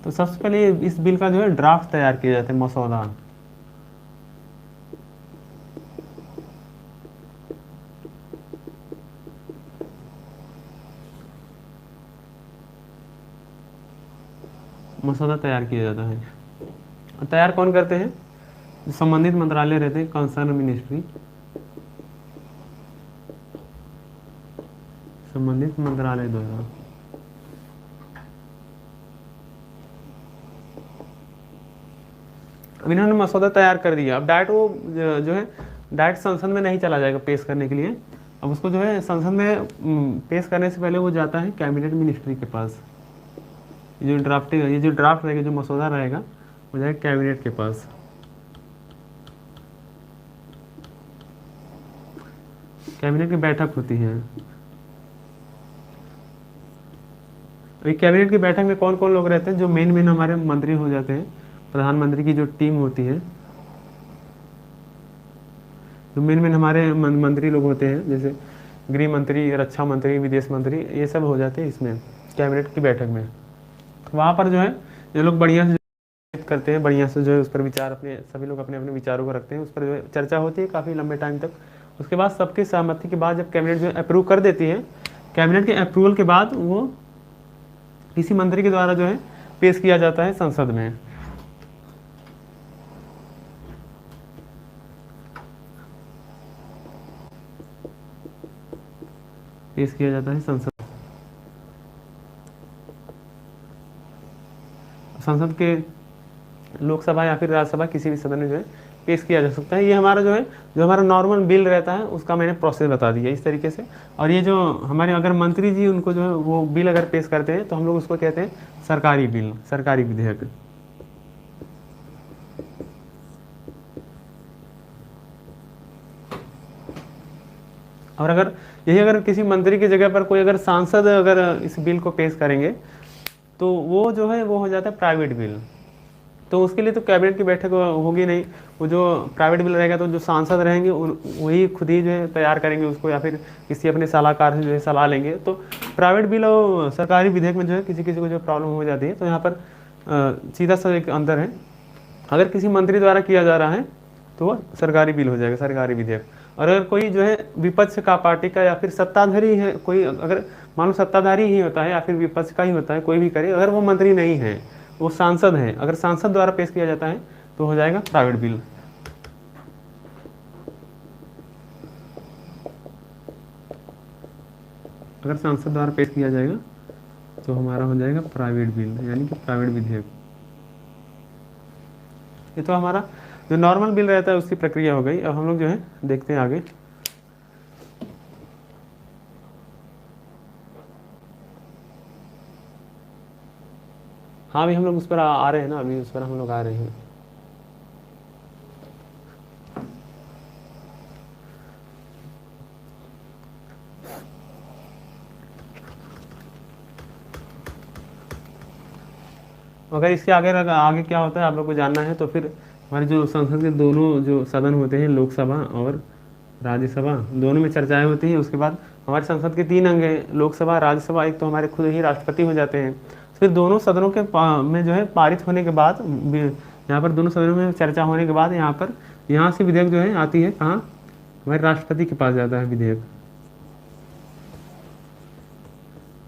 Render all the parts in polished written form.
तो सबसे पहले इस बिल का जो है ड्राफ्ट तैयार किया जाता है, मसौदा। मसौदा तैयार किया जाता है। और तैयार कौन करते हैं? जो संबंधित मंत्रालय रहते हैं, कंसर्न मिनिस्ट्री, संबंधित मंत्रालय द्वारा। अब इन्होंने मसौदा तैयार कर दिया, अब डायरेक्ट वो जो है डायरेक्ट संसद में नहीं चला जाएगा पेश करने के लिए। अब उसको जो है संसद में पेश करने से पहले वो जाता है कैबिनेट मिनिस्ट्री के पास। ये जो ड्राफ्ट रहेगा, जो मसौदा रहेगा, वो जाएगा कैबिनेट के पास। कैबिनेट की बैठक होती है। अभी कैबिनेट की बैठक में कौन कौन लोग रहते हैं? जो मेन हमारे मंत्री हो जाते हैं, प्रधानमंत्री की जो टीम होती है, जो मेन हमारे मंत्री लोग होते हैं, जैसे गृह मंत्री, रक्षा मंत्री, विदेश मंत्री, ये सब हो जाते हैं इसमें कैबिनेट की बैठक में। वहाँ पर जो है ये लोग बढ़िया से करते हैं, बढ़िया से जो है उस पर विचार, अपने सभी लोग अपने अपने विचारों को रखते हैं, उस पर जो है चर्चा होती है काफ़ी लंबे टाइम तक। उसके बाद सबकी सहमति के बाद जब कैबिनेट जो है अप्रूव कर देती है, कैबिनेट के अप्रूवल के बाद वो किसी मंत्री के द्वारा जो है पेश किया जाता है संसद में। पेश किया जाता है संसद के लोकसभा या फिर राज्यसभा, किसी भी सदन में जो है पेश किया जा सकता है। ये हमारा जो है, जो हमारा नॉर्मल बिल रहता है उसका मैंने प्रोसेस बता दिया इस तरीके से। और ये जो हमारे अगर मंत्री जी उनको जो है वो बिल अगर पेश करते हैं तो हम लोग उसको कहते हैं सरकारी बिल, सरकारी विधेयक। और अगर किसी मंत्री की जगह पर कोई अगर सांसद अगर इस बिल को पेश करेंगे तो वो जो है वो हो जाता है प्राइवेट बिल। तो उसके लिए तो कैबिनेट की बैठक होगी नहीं, वो जो प्राइवेट बिल रहेगा तो जो सांसद रहेंगे वही खुद ही जो है तैयार करेंगे उसको, या फिर किसी अपने सलाहकार से जो है सलाह लेंगे। तो प्राइवेट बिल और सरकारी विधेयक में जो है किसी किसी को जो प्रॉब्लम हो जाती है, तो यहाँ पर सीधा सा एक अंतर है। अगर किसी मंत्री द्वारा किया जा रहा है तो वो सरकारी बिल हो जाएगा, सरकारी विधेयक। और अगर कोई जो है विपक्ष का पार्टी का या फिर सत्ताधारी है, कोई अगर मान लो सत्ताधारी ही होता है या फिर विपक्ष का ही होता है, कोई भी करे, अगर वो मंत्री नहीं है, वो सांसद है, अगर सांसद द्वारा पेश किया जाता है तो हो जाएगा प्राइवेट बिल। अगर सांसद द्वारा पेश किया जाएगा तो हमारा हो जाएगा प्राइवेट बिल, यानी कि प्राइवेट विधेयक। ये तो हमारा जो नॉर्मल बिल रहता है उसकी प्रक्रिया हो गई। अब हम लोग जो है देखते हैं आगे। हाँ, अभी हम लोग उस पर आ रहे हैं ना, अभी उस पर हम लोग आ रहे हैं। अगर इसके आगे क्या होता है आप लोग को जानना है तो फिर हमारे जो संसद के दोनों जो सदन होते हैं, लोकसभा और राज्यसभा, दोनों में चर्चाएं होती हैं। उसके बाद हमारे संसद के 3 अंग हैं, लोकसभा, राज्यसभा, एक तो हमारे खुद ही राष्ट्रपति हो जाते हैं। फिर दोनों सदनों के में जो है पारित होने के बाद, यहाँ पर दोनों सदनों में चर्चा होने के बाद यहाँ से विधेयक जो है आती है कहाँ? हमारे राष्ट्रपति के पास जाता है विधेयक।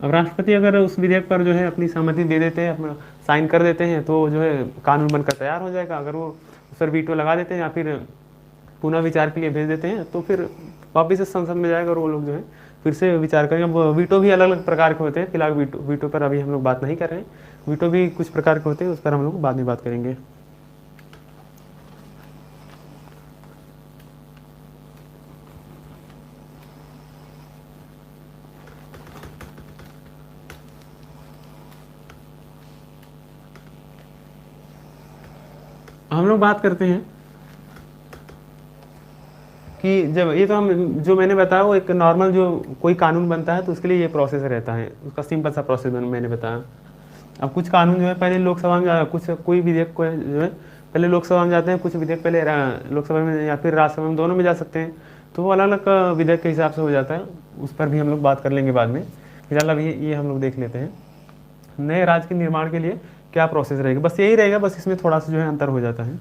अब राष्ट्रपति अगर उस विधेयक पर जो है अपनी सहमति दे देते हैं, अपना साइन कर देते हैं, तो जो है कानून बनकर तैयार हो जाएगा। अगर वो उस पर वीटो लगा देते हैं या फिर पुनः विचार के लिए भेज देते हैं तो फिर वापिस से संसद में जाएगा और वो लोग जो है फिर से विचार करेंगे। वीटो भी अलग अलग प्रकार के होते हैं, फिलहाल वीटो पर अभी हम लोग बात नहीं कर रहे हैं। वीटो भी कुछ प्रकार के होते हैं, उस पर हम लोग बाद में बात करेंगे। हम लोग बात करते हैं कि जब ये तो हम जो मैंने बताया वो एक नॉर्मल जो कोई कानून बनता है तो उसके लिए ये प्रोसेस रहता है, उसका सिंपल सा प्रोसेस मैंने बताया। अब कुछ कानून जो है पहले लोकसभा में, कोई विधेयक को जो है पहले लोकसभा में जाते हैं, कुछ विधेयक पहले लोकसभा में या फिर राज्यसभा में, दोनों में जा सकते हैं। तो वो अलग अलग विधेयक के हिसाब से हो जाता है, उस पर भी हम लोग बात कर लेंगे बाद में। फिलहाल अभी ये हम लोग देख लेते हैं। नए राज्य के निर्माण के लिए क्या प्रोसेस रहेगी, बस यही रहेगा, बस इसमें थोड़ा सा जो है अंतर हो जाता है।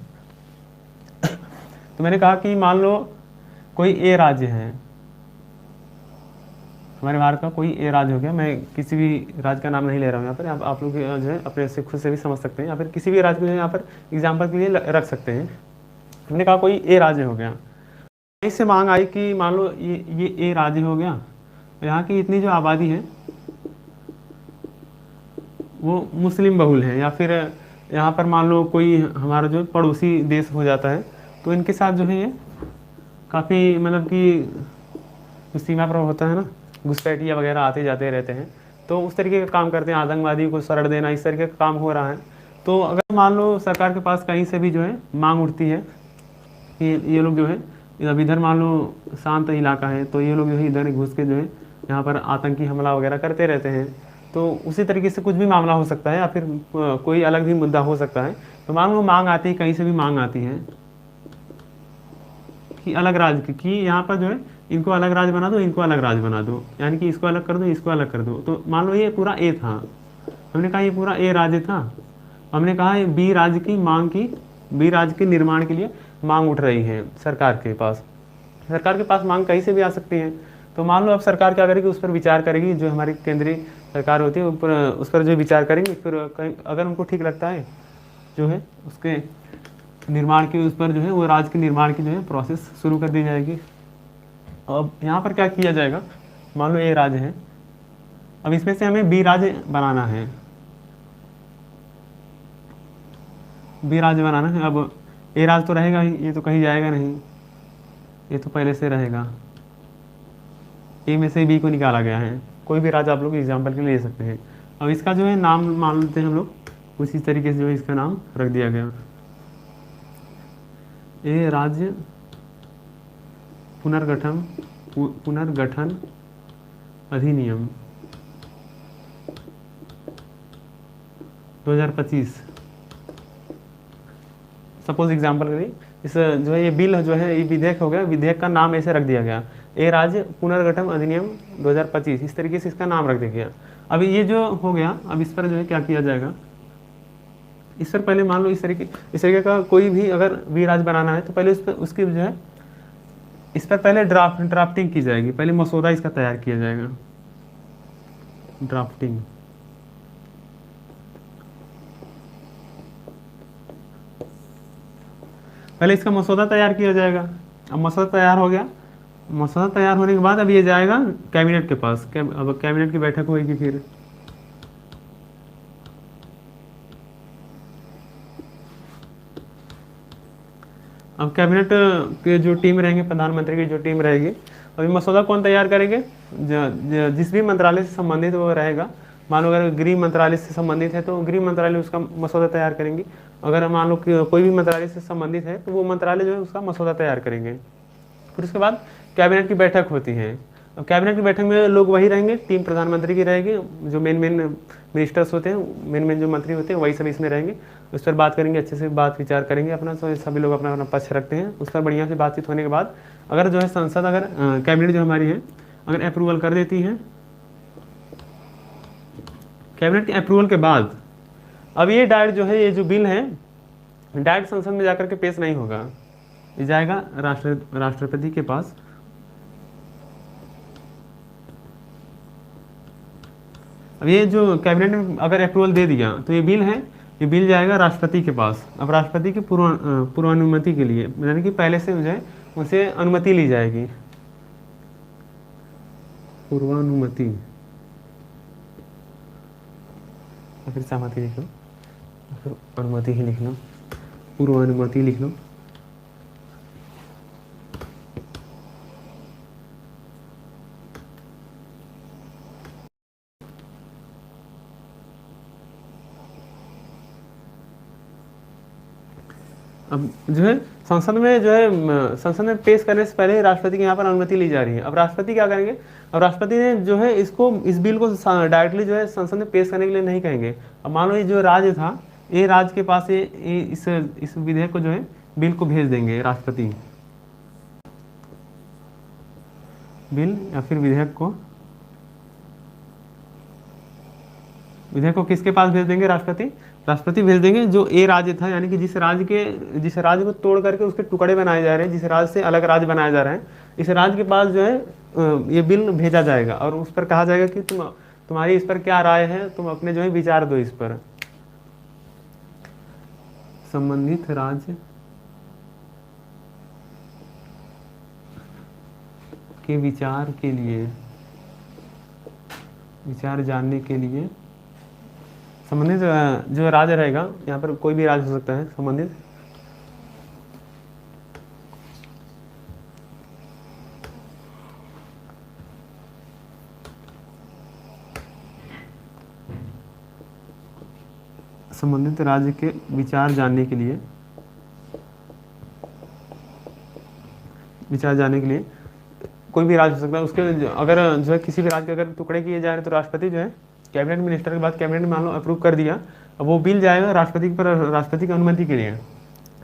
तो मैंने कहा कि मान लो कोई ए राज्य है, हमारे भारत का कोई ए राज्य हो गया, मैं किसी भी राज्य का नाम नहीं ले रहा हूँ यहाँ पर, आप लोग जो है अपने से खुद से भी समझ सकते हैं, या फिर किसी भी राज्य को जो है यहाँ पर एग्जाम्पल के लिए रख सकते हैं। मैंने कहा कोई ए राज्य हो गया, इससे मांग आई कि मान लो ये ए राज्य हो गया, यहाँ की इतनी जो आबादी है वो मुस्लिम बहुल है, या फिर यहाँ पर मान लो कोई हमारा जो पड़ोसी देश हो जाता है, तो इनके साथ जो है ये काफ़ी मतलब कि सीमा पर होता है ना, घुसपैठिया वगैरह आते जाते रहते हैं, तो उस तरीके का काम करते हैं, आतंकवादी को शरण देना, इस तरीके का काम हो रहा है। तो अगर मान लो सरकार के पास कहीं से भी जो है मांग उठती है कि ये लोग जो है अब इधर मान लो शांत इलाका है, तो ये लोग जो है इधर घुस के जो है यहाँ पर आतंकी हमला वगैरह करते रहते हैं, तो उसी तरीके से कुछ भी मामला हो सकता है, या फिर कोई अलग भी मुद्दा हो सकता है। तो मान लो मांग आती है, कहीं से भी मांग आती है कि अलग राज्य की यहाँ पर जो है इनको अलग राज्य बना दो, इनको अलग राज्य बना दो, यानी कि इसको अलग कर दो, इसको अलग कर दो। तो मान लो ये पूरा ए था, हमने कहा ये पूरा ए राज्य था, हमने कहा बी राज्य की मांग की, बी राज्य के निर्माण के लिए मांग उठ रही है सरकार के पास। सरकार के पास मांग कहीं से भी आ सकती है, तो मान लो अब सरकार क्या करेगी, उस पर विचार करेगी, जो हमारी केंद्रीय सरकार होती है उस पर जो विचार करेंगे, फिर अगर उनको ठीक लगता है जो है उसके निर्माण की, उस पर जो है वो राज्य के निर्माण की जो है प्रोसेस शुरू कर दी जाएगी। अब यहाँ पर क्या किया जाएगा, मान लो ए राज्य है, अब इसमें से हमें बी राज्य बनाना है, बी राज्य बनाना है। अब ए राज्य तो रहेगा ही, ये तो कहीं जाएगा नहीं, ये तो पहले से रहेगा, ए में से बी को निकाला गया है, कोई भी राज्य आप लोग एग्जाम्पल के लिए ले सकते हैं। अब इसका जो है नाम मान लेते हैं हम लोग, उसी तरीके से जो है इसका नाम रख दिया गया, ए राज्य पुनर्गठन अधिनियम 2025। सपोज एग्जाम्पल के लिए इस जो है ये बिल जो है, ये विधेयक हो गया, विधेयक का नाम ऐसे रख दिया गया, ए राज्य पुनर्गठन अधिनियम 2025, इस तरीके से इसका नाम रख दिया गया। अभी ये जो हो गया, अब इस पर जो है क्या किया जाएगा, इस पर पहले मान लो इस तरीके का कोई भी अगर बी राज्य बनाना है, तो पहले उस पर उसकी जो है इस पर पहले ड्राफ्टिंग की जाएगी, पहले मसौदा इसका तैयार किया जाएगा, ड्राफ्टिंग। पहले इसका मसौदा तैयार किया जाएगा। अब मसौदा तैयार हो गया, मसौदा तैयार होने के बाद अब ये जाएगा कैबिनेट के पास, अब कैबिनेट की बैठक होगी, फिर अब कैबिनेट के जो टीम रहेंगे, प्रधानमंत्री की जो टीम रहेगी, अभी मसौदा कौन तैयार करेंगे, जिस भी मंत्रालय से संबंधित वो रहेगा। मान लो अगर गृह मंत्रालय से संबंधित है तो गृह मंत्रालय उसका मसौदा तैयार करेंगे, अगर मान लो कोई भी मंत्रालय से संबंधित है तो वो मंत्रालय जो है उसका मसौदा तैयार करेंगे। फिर उसके बाद कैबिनेट की बैठक होती है। अब कैबिनेट की बैठक में लोग वही रहेंगे, टीम प्रधानमंत्री की रहेगी, जो मेन मिनिस्टर्स होते हैं, मेन जो मंत्री होते हैं वही सब इसमें रहेंगे, उस पर बात करेंगे, अच्छे से बात विचार करेंगे अपना, तो सभी लोग अपना अपना पक्ष रखते हैं। उस पर बढ़िया से बातचीत होने के बाद अगर जो है संसद, अगर कैबिनेट जो हमारी है अगर अप्रूवल कर देती है, कैबिनेट के अप्रूवल के बाद अब ये डायरेक्ट जो है ये जो बिल है डायरेक्ट संसद में जाकर के पेश नहीं होगा, ये जाएगा राष्ट्रपति के पास। अब ये जो कैबिनेट ने अगर अप्रूवल दे दिया तो ये बिल है, ये बिल जाएगा राष्ट्रपति के पास। अब राष्ट्रपति की पूर्वानुमति के लिए, यानी कि पहले से जो है उनसे अनुमति ली जाएगी, पूर्वानुमति, फिर सहमति लिख लो, फिर अनुमति ही लिख लो, पूर्वानुमति लिख लो। अब जो है संसद में जो है संसद में पेश करने से पहले राष्ट्रपति की यहाँ पर अनुमति ली जा रही है। अब राष्ट्रपति क्या करेंगे, अब राष्ट्रपति ने जो है इसको, इस बिल को डायरेक्टली जो है संसद में पेश करने के लिए नहीं कहेंगे। अब मान लो ये जो राज्य था, ये राज्य के पास ये इस विधेयक को जो है बिल को भेज देंगे राष्ट्रपति, बिल या फिर विधेयक को विधेयक को किसके पास भेज देंगे? राष्ट्रपति। राष्ट्रपति भेज देंगे जो ए राज्य था, यानी कि जिस राज्य को तोड़ करके उसके टुकड़े बनाए जा रहे हैं, जिस राज्य से अलग राज्य बनाया जा रहा है, इस राज्य के पास जो है ये बिल भेजा जाएगा और उस पर कहा जाएगा कि तुम्हारी इस पर क्या राय है, तुम अपने जो है विचार दो इस पर। संबंधित राज्य के विचार के लिए, विचार जानने के लिए संबंधित जो राज्य रहेगा, यहाँ पर कोई भी राज्य हो सकता है, संबंधित राज्य के विचार जानने के लिए, कोई भी राज्य हो सकता है, उसके अगर जो है किसी भी राज्य के अगर टुकड़े किए जा रहे हैं तो राष्ट्रपति जो है कैबिनेट मिनिस्टर के बाद कैबिनेट मान लो अप्रूव कर दिया, अब वो बिल जाएगा राष्ट्रपति पर, राष्ट्रपति की अनुमति के लिए।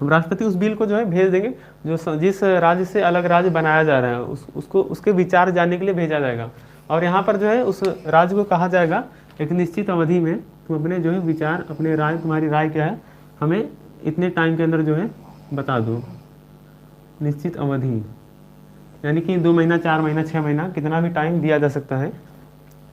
राष्ट्रपति उस बिल को जो है भेज देंगे, जो जिस राज्य से अलग राज्य बनाया जा रहा है उसको उसके विचार जानने के लिए भेजा जाएगा। और यहाँ पर जो है उस राज्य को कहा जाएगा एक निश्चित अवधि में तुम अपने जो है विचार, अपने राय, तुम्हारी राय क्या है, हमें इतने टाइम के अंदर जो है बता दो। निश्चित अवधि यानी कि 2 महीना, 4 महीना, 6 महीना, कितना भी टाइम दिया जा सकता है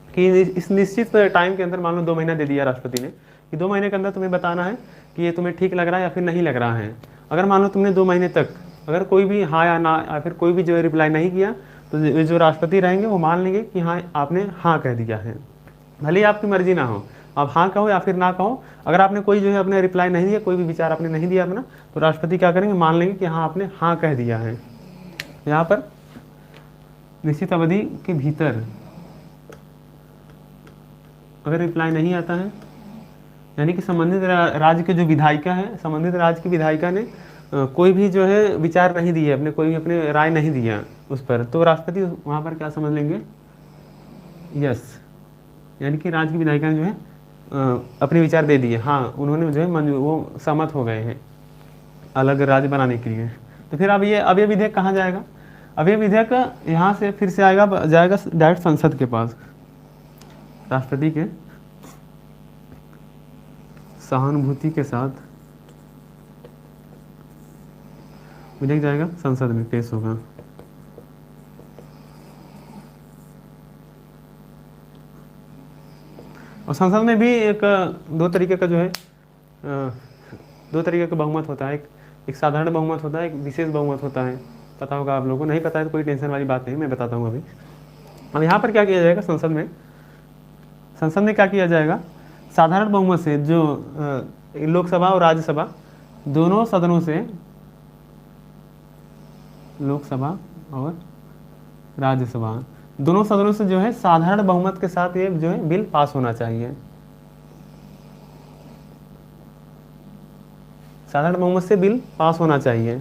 कि इस निश्चित टाइम के अंदर, मान लो 2 महीना दे दिया राष्ट्रपति ने कि 2 महीने के अंदर तुम्हें बताना है कि ये तुम्हें ठीक लग रहा है या फिर नहीं लग रहा है। अगर मान लो तुमने 2 महीने तक अगर कोई भी हाँ या ना या फिर कोई भी जो है रिप्लाई नहीं किया तो जो राष्ट्रपति रहेंगे वो मान लेंगे कि हाँ आपने हाँ कह दिया है, भले ही आपकी मर्जी ना हो, आप हाँ कहो या फिर ना कहो। अगर आपने कोई जो है अपने रिप्लाई नहीं दिया, कोई भी विचार आपने नहीं दिया अपना, तो राष्ट्रपति क्या करेंगे, मान लेंगे कि हाँ आपने हाँ कह दिया है। यहाँ पर निश्चित अवधि के भीतर अगर रिप्लाई नहीं आता है, यानी कि संबंधित राज्य के जो विधायिका है, संबंधित राज्य की विधायिका ने कोई भी जो है विचार नहीं दिए, अपने कोई भी अपने राय नहीं दिया उस पर, तो राष्ट्रपति वहाँ पर क्या समझ लेंगे, यस, यानी कि राज्य की विधायिका ने जो है अपने विचार दे दिए, हाँ उन्होंने जो है वो सहमत हो गए हैं अलग राज्य बनाने के लिए। तो फिर अब ये विधेयक कहाँ जाएगा? अब ये विधेयक यहाँ से फिर से जाएगा डायरेक्ट संसद के पास, राष्ट्रपति के सहानुभूति के साथ विधेयक जाएगा संसद में, पेश होगा। और संसद में भी दो तरीके का जो है दो तरीके का बहुमत होता है, एक साधारण बहुमत होता है, एक विशेष बहुमत होता है। पता होगा आप लोगों को, नहीं पता है तो कोई टेंशन वाली बात नहीं, मैं बताता हूँ अभी। अब यहाँ पर क्या किया जाएगा, संसद में क्या किया जाएगा, साधारण बहुमत से जो लोकसभा और राज्यसभा दोनों सदनों से, लोकसभा और राज्यसभा दोनों सदनों से जो है साधारण बहुमत के साथ ये जो है बिल पास होना चाहिए। साधारण बहुमत से बिल पास होना चाहिए।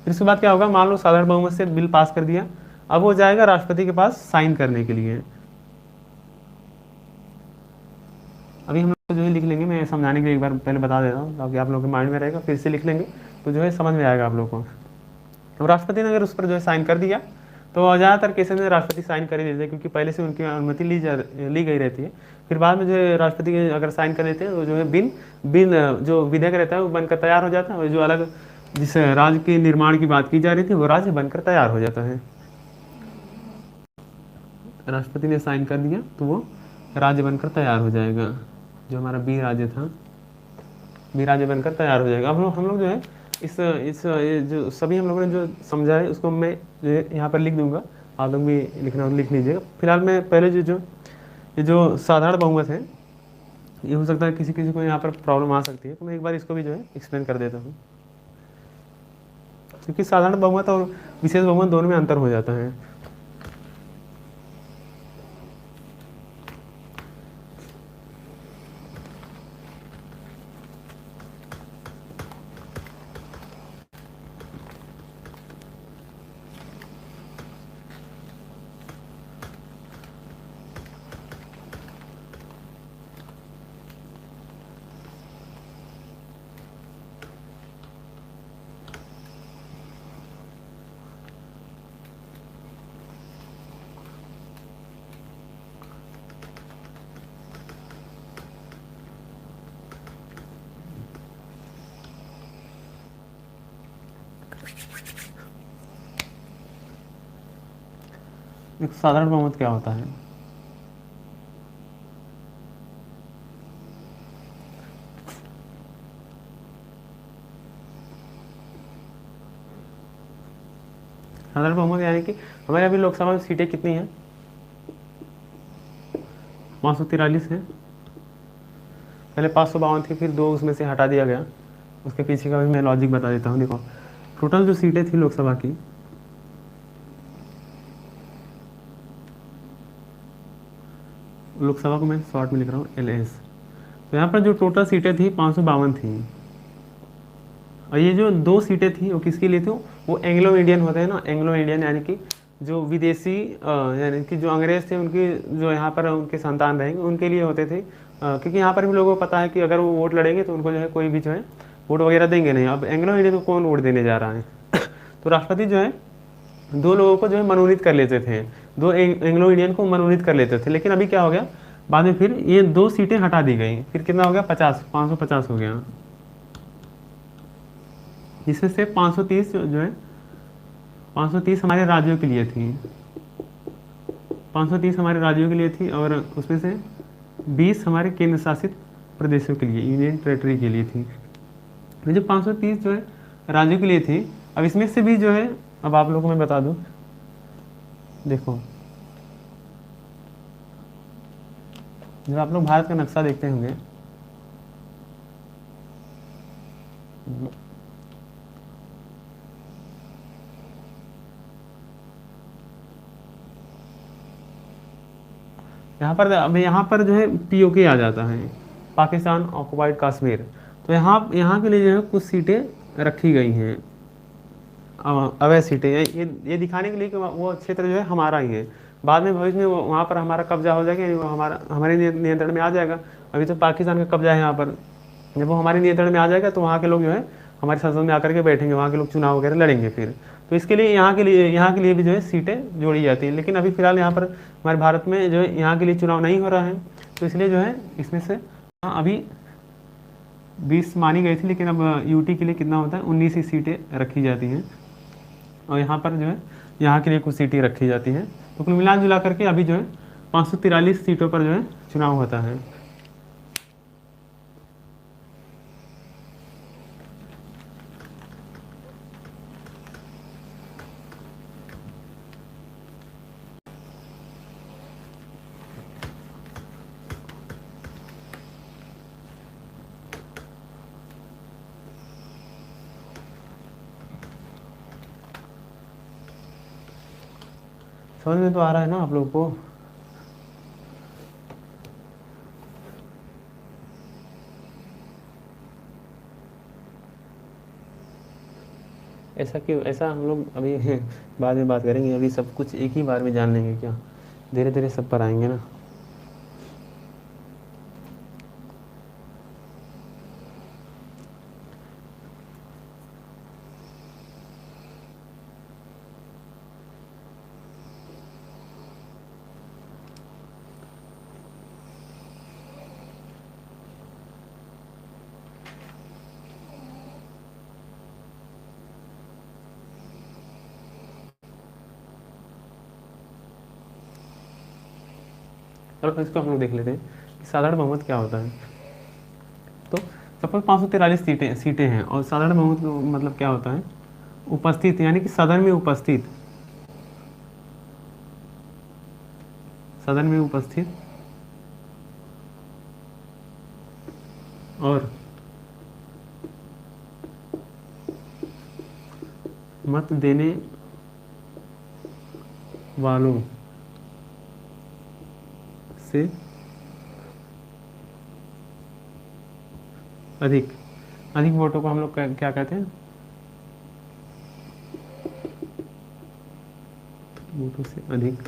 फिर इसके बाद क्या होगा, मान लो साधारण बहुमत से बिल पास कर दिया, अब वो जाएगा राष्ट्रपति के पास साइन करने के लिए। अभी हम लोग जो है लिख लेंगे, मैं समझाने के लिए एक बार पहले बता देता हूँ ताकि आप लोगों के माइंड में रहेगा, फिर से लिख लेंगे तो जो है समझ में आएगा आप लोगों को। अब राष्ट्रपति ने अगर उस पर जो है साइन कर दिया तो ज़्यादातर केसेस में राष्ट्रपति साइन कर ही देते हैं, क्योंकि पहले से उनकी अनुमति ली गई रहती है। फिर बाद में जो है राष्ट्रपति अगर साइन कर देते हैं तो जो है बिल जो विधेयक रहता है वो बनकर तैयार हो जाता है, और जो अलग जिस राज्य के निर्माण की बात की जा रही थी वो राज्य बनकर तैयार हो जाता है। राष्ट्रपति ने साइन कर दिया तो वो राज्य बनकर तैयार हो जाएगा, जो हमारा बी राज्य था, बी राज्य बनकर तैयार हो जाएगा। अब हम लोग जो है इस जो सभी हम लोगों ने जो समझा है उसको मैं यहाँ पर लिख दूंगा, आप लोग भी लिखना लिख लीजिएगा। फिलहाल मैं पहले ये जो साधारण बहुमत है, ये हो सकता है किसी को यहाँ पर प्रॉब्लम आ सकती है, तो मैं एक बार इसको भी जो है एक्सप्लेन कर देता हूँ, क्योंकि साधारण बहुमत और विशेष बहुमत दोनों में अंतर हो जाता है। एक साधारण बहुमत क्या होता है? साधारण बहुमत यानी कि हमारे अभी लोकसभा में सीटें कितनी हैं? 543 है। पहले 552 थी, फिर 2 उसमें से हटा दिया गया। उसके पीछे का भी मैं लॉजिक बता देता हूँ। देखो, टोटल जो सीटें थी लोकसभा की, लोकसभा को मैं शॉर्ट में लिख रहा हूँ LS, तो यहाँ पर जो टोटल सीटें थी 552 थी। और ये जो 2 सीटें थी वो किसके लिए थी? वो एंग्लो इंडियन होते हैं ना, एंग्लो इंडियन यानी कि जो विदेशी यानी कि जो अंग्रेज थे उनकी, जो यहाँ पर उनके संतान रहेंगे उनके लिए होते थे। क्योंकि यहाँ पर भी लोगों को पता है कि अगर वो वोट लड़ेंगे तो उनको जो है कोई भी जो है वोट वगैरह देंगे नहीं। अब एंग्लो इंडियन को कौन वोट देने जा रहा है? तो राष्ट्रपति जो है 2 लोगों को जो है मनोनीत कर लेते थे, 2 एंग्लो इंडियन को मनोनीत कर लेते थे। लेकिन अभी क्या हो गया, बाद में फिर ये 2 सीटें हटा दी गई, फिर कितना हो गया? 550 हो गया। जिसमें से 530 जो है 530 हमारे राज्यों के लिए थी, 530 हमारे राज्यों के लिए थी, और उसमें से 20 हमारे केंद्र शासित प्रदेशों के लिए, यूनियन टेरिटरी के लिए थी। ये जो 530 जो है राज्यों के लिए थी, अब इसमें से भी जो है, अब आप लोगों को मैं बता दूं, देखो जब आप लोग भारत का नक्शा देखते होंगे, यहाँ पर जो है POK आ जाता है, पाकिस्तान ऑक्युपाइड कश्मीर। तो यहाँ के लिए जो है कुछ सीटें रखी गई हैं, अवैध सीटें, ये दिखाने के लिए कि वो क्षेत्र जो है हमारा ही है। बाद में भविष्य में वहाँ पर हमारा कब्जा हो जाएगा, यानी वो हमारे नियंत्रण में आ जाएगा। अभी तो पाकिस्तान का कब्जा है यहाँ पर, जब वो हमारे नियंत्रण में आ जाएगा तो वहाँ के लोग जो है हमारे संसद में आकर के बैठेंगे, वहाँ के लोग चुनाव वगैरह लड़ेंगे फिर। तो इसके लिए यहाँ के लिए भी जो है सीटें जोड़ी जाती हैं। लेकिन अभी फिलहाल यहाँ पर हमारे भारत में जो है यहाँ के लिए चुनाव नहीं हो रहा है, तो इसलिए जो है इसमें से अभी 20 मानी गई थी, लेकिन अब UT के लिए कितना होता है? 19 ही सीटें रखी जाती हैं, और यहाँ पर जो है यहाँ के लिए कुछ सीटें रखी जाती हैं। तो कुल मिला जुला करके अभी जो है 543 सीटों पर जो है चुनाव होता है। समझ में तो आ रहा है ना आप लोगों को? ऐसा क्यों? ऐसा हम लोग अभी बाद में बात करेंगे, अभी सब कुछ एक ही बार में जान लेंगे क्या? धीरे धीरे सब पर आएंगे ना। चलो इसको हम लोग देख लेते हैं कि साधारण बहुमत क्या होता है। तो सपोज 543 सीटें हैं, और साधारण बहुमत मतलब क्या होता है? उपस्थित, यानी कि सदन में उपस्थित, सदन में उपस्थित और मत देने वालों से अधिक वोटों को हम लोग क्या कहते हैं? वोटों से अधिक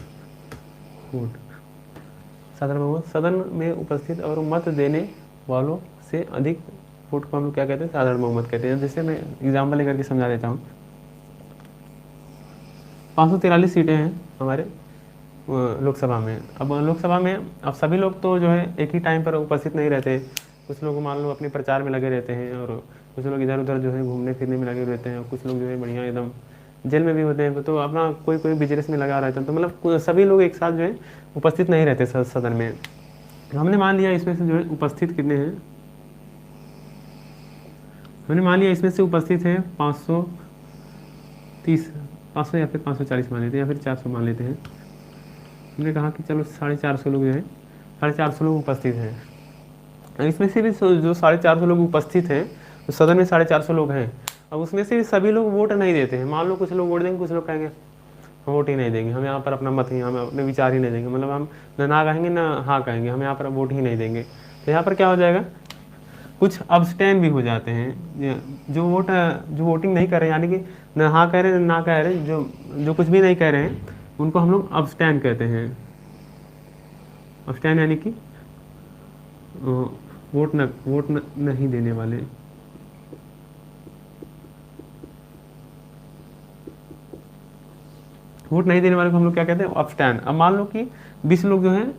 वोट। साधारण बहुमत, सदन में उपस्थित और मत देने वालों से अधिक वोट को हम लोग क्या कहते हैं? साधारण बहुमत कहते हैं। जैसे मैं एग्जाम्पल लेकर के समझा देता हूँ। 543 सीटें हैं हमारे लोकसभा में। अब लोकसभा में अब सभी लोग तो जो है एक ही टाइम पर उपस्थित नहीं रहते। कुछ लोग मान लो अपने प्रचार में लगे रहते हैं, और कुछ लोग इधर उधर जो है घूमने फिरने में लगे रहते हैं, और कुछ लोग जो है बढ़िया एकदम जेल में भी होते हैं, तो अपना कोई कोई बिजनेस में लगा रहता है। तो मतलब सभी लोग एक साथ जो है उपस्थित नहीं रहते सदन में। हमने मान लिया इसमें से जो है उपस्थित कितने हैं, हमने मान लिया इसमें से उपस्थित है 530, 500 या फिर 540 मान लेते हैं, या फिर 400 मान लेते हैं। हमने कहा कि चलो 450 लोग जो है 450 लोग उपस्थित हैं। इसमें से भी जो 450 लोग उपस्थित हैं, तो सदन में 450 लोग हैं, अब उसमें से भी सभी लोग वोट नहीं देते हैं। मान लो कुछ लोग वोट देंगे, कुछ लोग कहेंगे हम वोट ही नहीं देंगे, हम यहाँ पर अपना मत ही, हम अपने विचार ही नहीं देंगे, मतलब हम ना कहेंगे ना हाँ कहेंगे, हम यहाँ पर वोट ही नहीं देंगे। तो यहाँ पर क्या हो जाएगा, कुछ अब्सटेन भी हो जाते हैं, जो वोटिंग नहीं कर रहे, यानी कि ना हाँ कह रहे ना कह रहे, जो कुछ भी नहीं कह रहे हैं, उनको हम लोग अब्सटेन कहते हैं। अब्सटेन यानी कि वोट नहीं देने वाले। वोट नहीं देने वाले को हम लोग क्या कहते हैं, अब्सटेन। अब मान लो कि 20 लोग जो हैं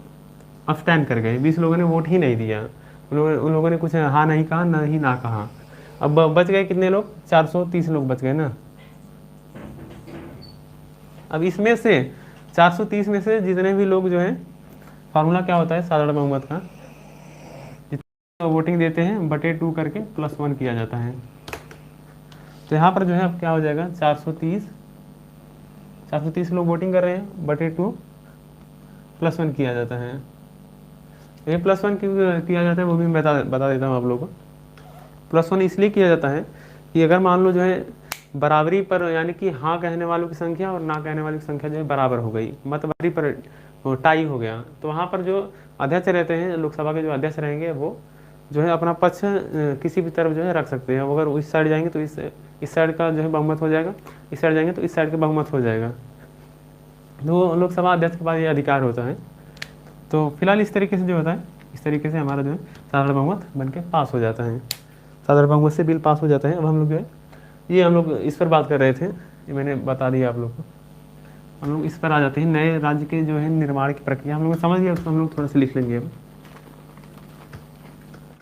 अब्सटेन कर गए, 20 लोगों ने वोट ही नहीं दिया, उन लोगों ने कुछ हाँ नहीं कहा ना कहा। अब बच गए कितने लोग, 430 लोग बच गए ना। अब इसमें से 430 में से जितने भी लोग जो है, फार्मूला क्या होता है साधारण बहुमत का, जितने वोटिंग देते हैं बटे 2 करके +1 किया जाता है। तो यहाँ पर जो है अब क्या हो जाएगा, 430 लोग वोटिंग कर रहे हैं, बटे 2 +1 किया जाता है। ये +1 क्यों किया जाता है वो भी मैं बता देता हूँ आप लोगों को। +1 इसलिए किया जाता है कि अगर मान लो जो है बराबरी पर, यानी कि हाँ कहने वालों की संख्या और ना कहने वालों की संख्या जो है बराबर हो गई, मतबारी पर टाई हो गया, तो वहाँ पर जो अध्यक्ष रहते हैं, लोकसभा के जो अध्यक्ष रहेंगे, वो जो है अपना पक्ष किसी भी तरफ जो है रख सकते हैं। अगर इस साइड जाएंगे तो इस साइड का जो है बहुमत हो जाएगा, इस साइड जाएंगे तो इस साइड का बहुमत हो जाएगा। तो लोकसभा अध्यक्ष के पास ये अधिकार होता है। तो फिलहाल इस तरीके से जो होता है, इस तरीके से हमारा जो है साधारण बहुमत बन के पास हो जाता है, साधारण बहुमत से बिल पास हो जाता है। अब हम लोग जो है ये हम लोग इस पर बात कर रहे थे, ये मैंने बता दिया आप लोग को। हम लोग इस पर आ जाते हैं, नए राज्य के जो है निर्माण की प्रक्रिया हम लोग समझ गए, उसको हम लोग थोड़ा सा लिख लेंगे अब।